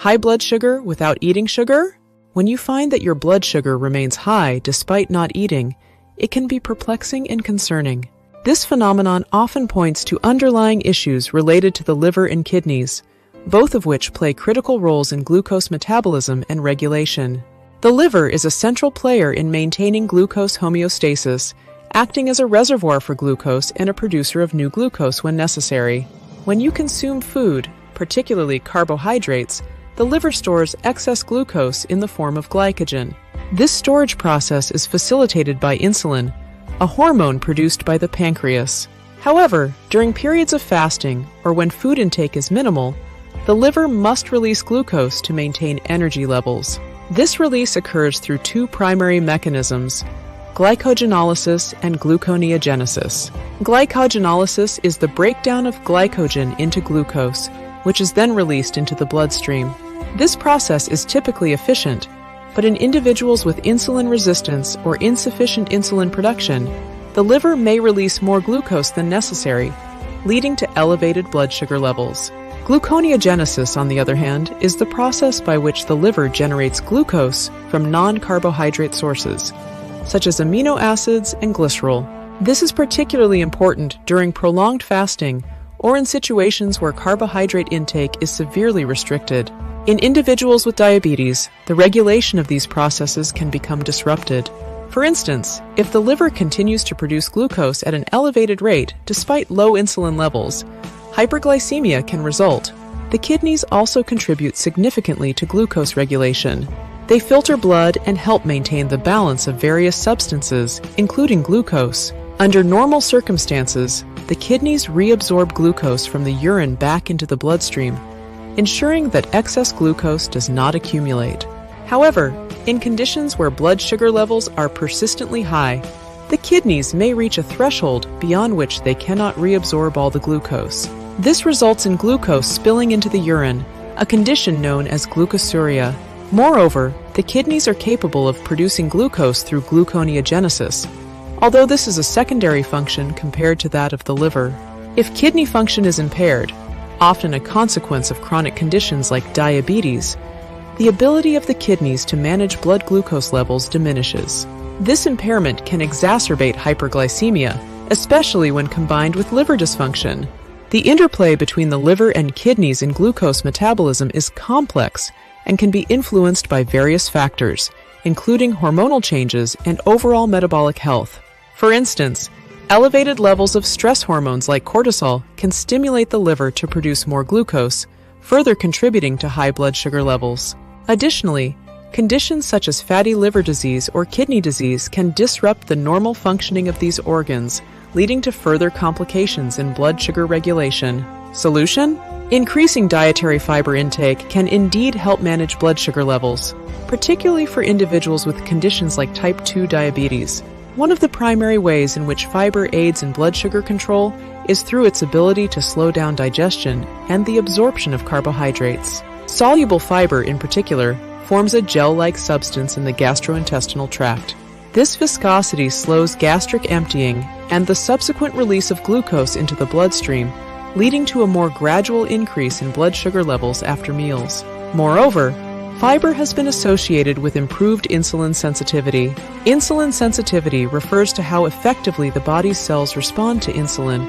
High blood sugar without eating sugar? When you find that your blood sugar remains high despite not eating, it can be perplexing and concerning. This phenomenon often points to underlying issues related to the liver and kidneys, both of which play critical roles in glucose metabolism and regulation. The liver is a central player in maintaining glucose homeostasis, acting as a reservoir for glucose and a producer of new glucose when necessary. When you consume food, particularly carbohydrates, the liver stores excess glucose in the form of glycogen. This storage process is facilitated by insulin, a hormone produced by the pancreas. However, during periods of fasting or when food intake is minimal, the liver must release glucose to maintain energy levels. This release occurs through two primary mechanisms: glycogenolysis and gluconeogenesis. Glycogenolysis is the breakdown of glycogen into glucose, which is then released into the bloodstream. This process is typically efficient, but in individuals with insulin resistance or insufficient insulin production, the liver may release more glucose than necessary, leading to elevated blood sugar levels. Gluconeogenesis, on the other hand, is the process by which the liver generates glucose from non-carbohydrate sources, such as amino acids and glycerol. This is particularly important during prolonged fasting or in situations where carbohydrate intake is severely restricted. In individuals with diabetes, the regulation of these processes can become disrupted. For instance, if the liver continues to produce glucose at an elevated rate despite low insulin levels, hyperglycemia can result. The kidneys also contribute significantly to glucose regulation. They filter blood and help maintain the balance of various substances, including glucose. Under normal circumstances, the kidneys reabsorb glucose from the urine back into the bloodstream, ensuring that excess glucose does not accumulate. However, in conditions where blood sugar levels are persistently high, the kidneys may reach a threshold beyond which they cannot reabsorb all the glucose. This results in glucose spilling into the urine, a condition known as glucosuria. Moreover, the kidneys are capable of producing glucose through gluconeogenesis, although this is a secondary function compared to that of the liver. If kidney function is impaired, often a consequence of chronic conditions like diabetes, the ability of the kidneys to manage blood glucose levels diminishes. This impairment can exacerbate hyperglycemia, especially when combined with liver dysfunction. The interplay between the liver and kidneys in glucose metabolism is complex and can be influenced by various factors, including hormonal changes and overall metabolic health. For instance, elevated levels of stress hormones like cortisol can stimulate the liver to produce more glucose, further contributing to high blood sugar levels. Additionally, conditions such as fatty liver disease or kidney disease can disrupt the normal functioning of these organs, leading to further complications in blood sugar regulation. Solution? Increasing dietary fiber intake can indeed help manage blood sugar levels, particularly for individuals with conditions like type 2 diabetes. One of the primary ways in which fiber aids in blood sugar control is through its ability to slow down digestion and the absorption of carbohydrates. Soluble fiber, in particular, forms a gel-like substance in the gastrointestinal tract. This viscosity slows gastric emptying and the subsequent release of glucose into the bloodstream, leading to a more gradual increase in blood sugar levels after meals. Moreover, fiber has been associated with improved insulin sensitivity. Insulin sensitivity refers to how effectively the body's cells respond to insulin,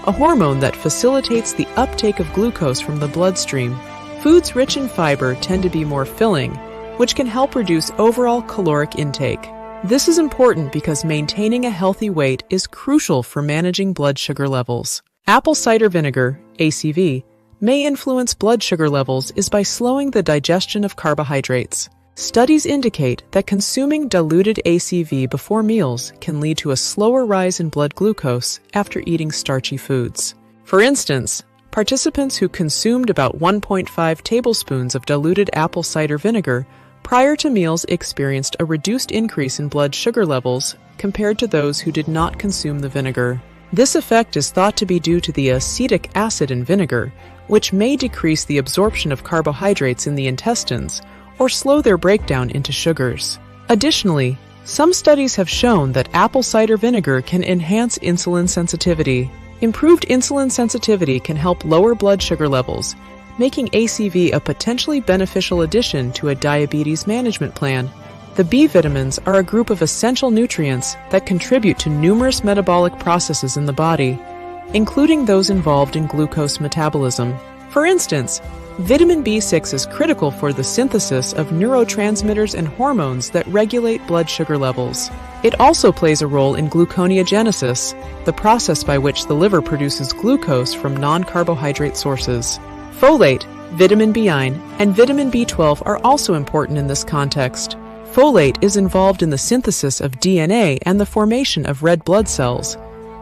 a hormone that facilitates the uptake of glucose from the bloodstream. Foods rich in fiber tend to be more filling, which can help reduce overall caloric intake. This is important because maintaining a healthy weight is crucial for managing blood sugar levels. Apple cider vinegar, ACV, may influence blood sugar levels is by slowing the digestion of carbohydrates. Studies indicate that consuming diluted ACV before meals can lead to a slower rise in blood glucose after eating starchy foods. For instance, participants who consumed about 1.5 tablespoons of diluted apple cider vinegar prior to meals experienced a reduced increase in blood sugar levels compared to those who did not consume the vinegar. This effect is thought to be due to the acetic acid in vinegar, which may decrease the absorption of carbohydrates in the intestines or slow their breakdown into sugars. Additionally, some studies have shown that apple cider vinegar can enhance insulin sensitivity. Improved insulin sensitivity can help lower blood sugar levels, making ACV a potentially beneficial addition to a diabetes management plan. The B vitamins are a group of essential nutrients that contribute to numerous metabolic processes in the body, including those involved in glucose metabolism. For instance, vitamin B6 is critical for the synthesis of neurotransmitters and hormones that regulate blood sugar levels. It also plays a role in gluconeogenesis, the process by which the liver produces glucose from non-carbohydrate sources. Folate, vitamin B9, and vitamin B12 are also important in this context. Folate is involved in the synthesis of DNA and the formation of red blood cells,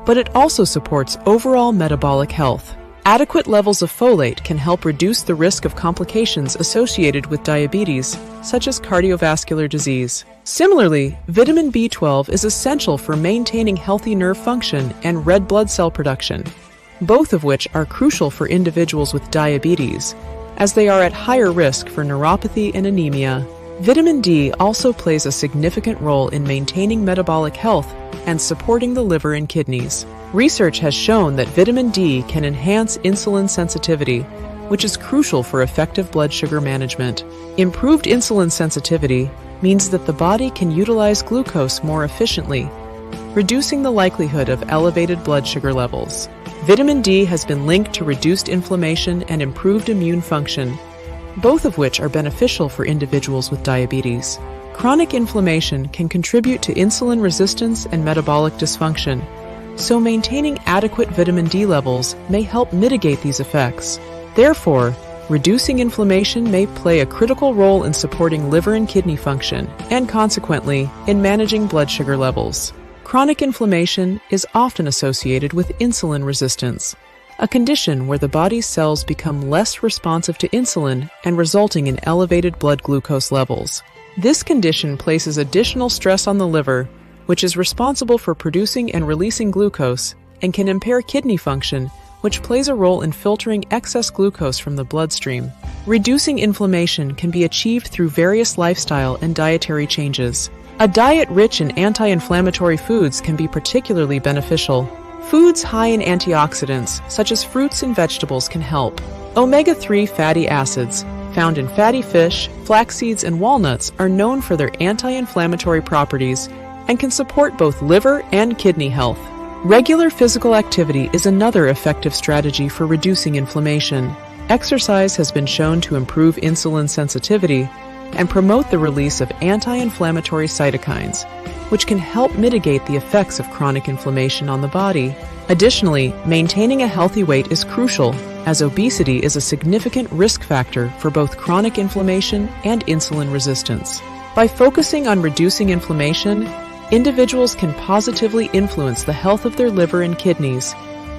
but it also supports overall metabolic health. Adequate levels of folate can help reduce the risk of complications associated with diabetes, such as cardiovascular disease. Similarly, vitamin B12 is essential for maintaining healthy nerve function and red blood cell production, both of which are crucial for individuals with diabetes, as they are at higher risk for neuropathy and anemia. Vitamin D also plays a significant role in maintaining metabolic health and supporting the liver and kidneys. Research has shown that vitamin D can enhance insulin sensitivity, which is crucial for effective blood sugar management. Improved insulin sensitivity means that the body can utilize glucose more efficiently, reducing the likelihood of elevated blood sugar levels. Vitamin D has been linked to reduced inflammation and improved immune function, both of which are beneficial for individuals with diabetes. Chronic inflammation can contribute to insulin resistance and metabolic dysfunction, so maintaining adequate vitamin D levels may help mitigate these effects. Therefore, reducing inflammation may play a critical role in supporting liver and kidney function, and consequently, in managing blood sugar levels. Chronic inflammation is often associated with insulin resistance, a condition where the body's cells become less responsive to insulin and resulting in elevated blood glucose levels. This condition places additional stress on the liver, which is responsible for producing and releasing glucose, and can impair kidney function, which plays a role in filtering excess glucose from the bloodstream. Reducing inflammation can be achieved through various lifestyle and dietary changes. A diet rich in anti-inflammatory foods can be particularly beneficial. Foods high in antioxidants, such as fruits and vegetables, can help. Omega-3 fatty acids, found in fatty fish, flax seeds, and walnuts, are known for their anti-inflammatory properties and can support both liver and kidney health. Regular physical activity is another effective strategy for reducing inflammation. Exercise has been shown to improve insulin sensitivity and promote the release of anti-inflammatory cytokines, which can help mitigate the effects of chronic inflammation on the body. Additionally, maintaining a healthy weight is crucial, as obesity is a significant risk factor for both chronic inflammation and insulin resistance. By focusing on reducing inflammation, individuals can positively influence the health of their liver and kidneys,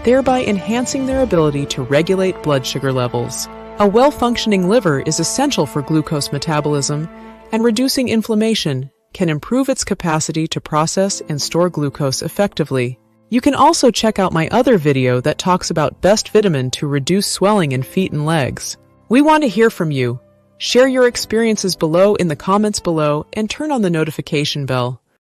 thereby enhancing their ability to regulate blood sugar levels. A well-functioning liver is essential for glucose metabolism, and reducing inflammation can improve its capacity to process and store glucose effectively. You can also check out my other video that talks about best vitamin to reduce swelling in feet and legs. We want to hear from you. Share your experiences below in the comments below and turn on the notification bell.